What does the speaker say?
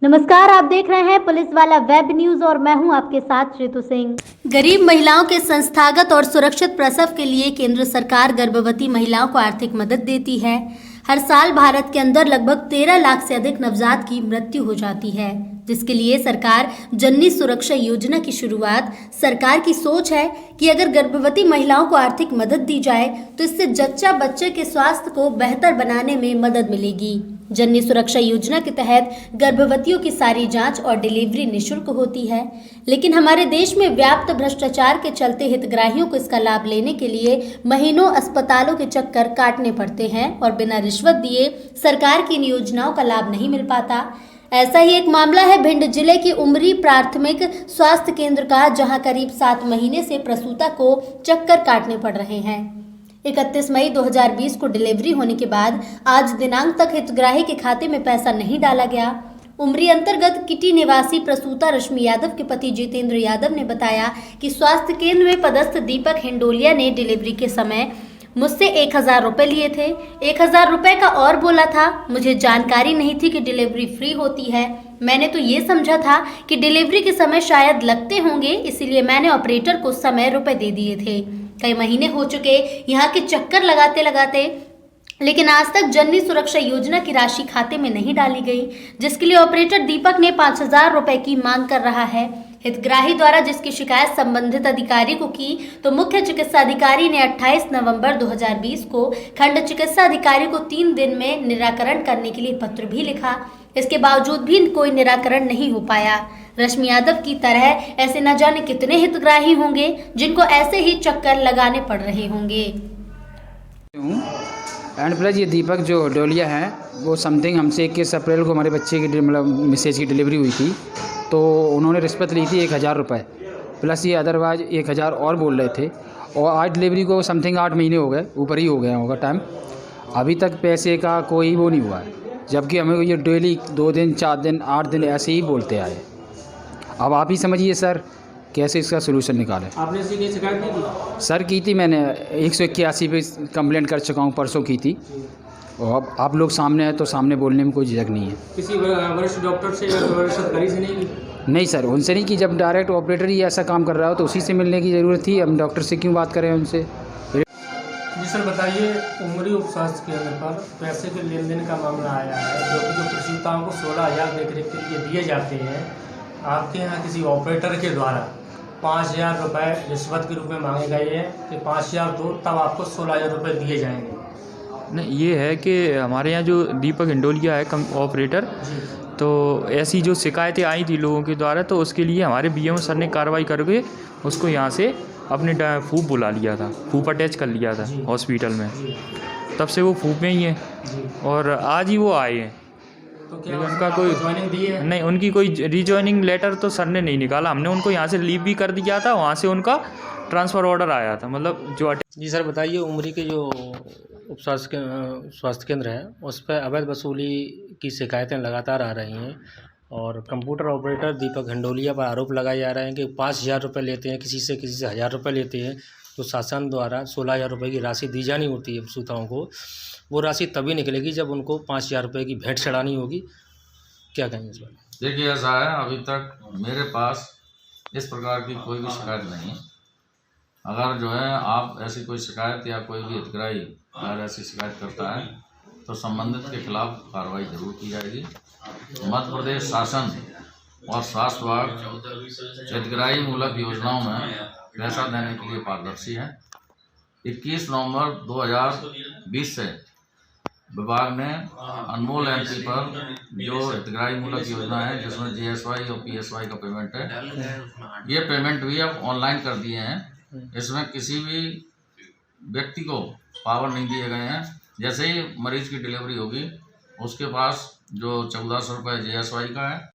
नमस्कार, आप देख रहे हैं पुलिस वाला वेब न्यूज और मैं हूं आपके साथ श्रीतु सिंह। गरीब महिलाओं के संस्थागत और सुरक्षित प्रसव के लिए केंद्र सरकार गर्भवती महिलाओं को आर्थिक मदद देती है। हर साल भारत के अंदर लगभग 13 लाख से अधिक नवजात की मृत्यु हो जाती है, जिसके लिए सरकार जननी सुरक्षा योजना की शुरुआत। सरकार की सोच है कि अगर गर्भवती महिलाओं को आर्थिक मदद दी जाए तो इससे जच्चा बच्चे के स्वास्थ्य को बेहतर बनाने में मदद मिलेगी। जननी सुरक्षा योजना के तहत गर्भवतियों की सारी जांच और डिलीवरी निःशुल्क होती है, लेकिन हमारे देश में व्याप्त भ्रष्टाचार के चलते हितग्राहियों को इसका लाभ लेने के लिए महीनों अस्पतालों के चक्कर काटने पड़ते हैं और बिना रिश्वत दिए सरकार की इन योजनाओं का लाभ नहीं मिल पाता। ऐसा ही एक मामला है भिंड जिले की उमरी प्राथमिक स्वास्थ्य केंद्र का, जहां करीब 7 महीने से प्रसूता को चक्कर काटने पड़ रहे हैं। 31 मई 2020 को डिलीवरी होने के बाद आज दिनांक तक हितग्राही के खाते में पैसा नहीं डाला गया। उमरी अंतर्गत किटी निवासी प्रसूता रश्मि यादव के पति जितेंद्र यादव ने बताया कि स्वास्थ्य केंद्र में पदस्थ दीपक हिंडोलिया ने डिलीवरी के समय मुझसे 1000 रुपए लिए थे। 1000 रुपए का और बोला था। मुझे जानकारी नहीं थी कि डिलीवरी फ्री होती है। मैंने तो ये समझा था कि डिलीवरी के समय शायद लगते होंगे, इसीलिए मैंने ऑपरेटर को समय रुपए दे दिए थे। कई महीने हो चुके यहाँ के चक्कर लगाते लगाते, लेकिन आज तक जननी सुरक्षा योजना की राशि खाते में नहीं डाली गई, जिसके लिए ऑपरेटर दीपक ने 5000 रुपए की मांग कर रहा है। हितग्राही द्वारा जिसकी शिकायत संबंधित अधिकारी को की तो मुख्य चिकित्सा अधिकारी ने 28 नवंबर 2020 को खंड चिकित्सा अधिकारी को 3 दिन में निराकरण करने के लिए पत्र भी लिखा। इसके बावजूद भी कोई निराकरण नहीं हो पाया। रश्मि यादव की तरह ऐसे न जाने कितने हितग्राही होंगे जिनको ऐसे ही चक्कर लगाने पड़ रहे होंगे। एंड प्लस ये दीपक जो डोलिया है वो समथिंग हमसे 21 अप्रैल को हमारे बच्चे की मतलब मिसेज की डिलीवरी हुई थी, तो उन्होंने रिश्वत ली थी 1000 रुपये प्लस ये अदरवाइज 1000 और बोल रहे थे। और आज डिलीवरी को समथिंग 8 महीने हो गए, ऊपर ही हो गया होगा टाइम। अभी तक पैसे का कोई वो नहीं हुआ है, जबकि हमें ये डेली 2 दिन 4 दिन 8 दिन ऐसे ही बोलते आए। अब आप ही समझिए सर कैसे इसका सोल्यूशन निकालें। आपने इसकी कोई शिकायत नहीं की? सर की थी मैंने 181 पे कंप्लेंट कर चुका हूँ, परसों की थी। और अब आप लोग सामने हैं तो सामने बोलने में कोई झिझक नहीं है। किसी वरिष्ठ डॉक्टर से या वरिष्ठ अधिकारी से नहीं की? नहीं सर, उनसे नहीं की। जब डायरेक्ट ऑपरेटर ही ऐसा काम कर रहा हो तो उसी से मिलने की ज़रूरत थी। हम डॉक्टर से क्यों बात करें उनसे। जी सर बताइए, उमरी उप स्वास्थ्य केंद्र पर पैसे के लेन देन का मामला आया है, जो प्रसूताओं को 16,000 देखरेख के लिए दिए जाते हैं। आपके यहाँ किसी ऑपरेटर के द्वारा 5000 रुपये रिश्वत के रूप में मांगे गए हैं कि 5000 दो तब आपको 16,000 रुपये दिए जाएंगे। नहीं, ये है कि हमारे यहाँ जो दीपक हिंडोलिया है ऑपरेटर, तो ऐसी जो शिकायतें आई थी लोगों के द्वारा, तो उसके लिए हमारे बीएमओ सर ने कार्रवाई करके उसको यहाँ से अपने फूफ बुला लिया था, फूफ अटैच कर लिया था हॉस्पिटल में। तब से वो फूफ में ही है और आज ही वो आए हैं। तो क्या उनका कोई ज्वाइनिंग दी है? नहीं, उनकी कोई रिजॉइनिंग लेटर तो सर ने नहीं निकाला। हमने उनको यहाँ से लीव भी कर दिया था, वहाँ से उनका ट्रांसफ़र ऑर्डर आया था, मतलब जो जी सर बताइए, उमरी के जो उप स्वास्थ्य केंद्र है उस पर अवैध वसूली की शिकायतें लगातार आ रही हैं और कंप्यूटर ऑपरेटर दीपक हिंडोलिया पर आरोप लगाए जा रहे हैं कि 5000 रुपये लेते हैं, किसी से 1000 रुपये लेते हैं। तो शासन द्वारा 16,000 रुपये की राशि दी जानी होती है प्रसूताओं को, वो राशि तभी निकलेगी जब उनको 5000 रुपये की भेंट चढ़ानी होगी। क्या कहेंगे इस बार? देखिए ऐसा है, अभी तक मेरे पास इस प्रकार की कोई भी शिकायत नहीं। अगर जो है आप ऐसी कोई शिकायत या कोई भी हितग्राही अगर ऐसी शिकायत करता है तो संबंधित के खिलाफ कार्रवाई जरूर की जाएगी। मध्य प्रदेश शासन और स्वास्थ्य विभाग हितग्राही मूलक योजनाओं में पैसा देने के लिए पारदर्शी है। 21 नवंबर 2020 से विभाग ने अनमोल एमपी पर जो हितग्राही मूलक योजना है, जिसमें जीएसवाई और पीएसवाई का पेमेंट है, ये पेमेंट भी अब ऑनलाइन कर दिए हैं। इसमें किसी भी व्यक्ति को पावर नहीं दिए गए हैं। जैसे ही मरीज की डिलीवरी होगी उसके पास जो 1400 रुपये जीएसवाई का है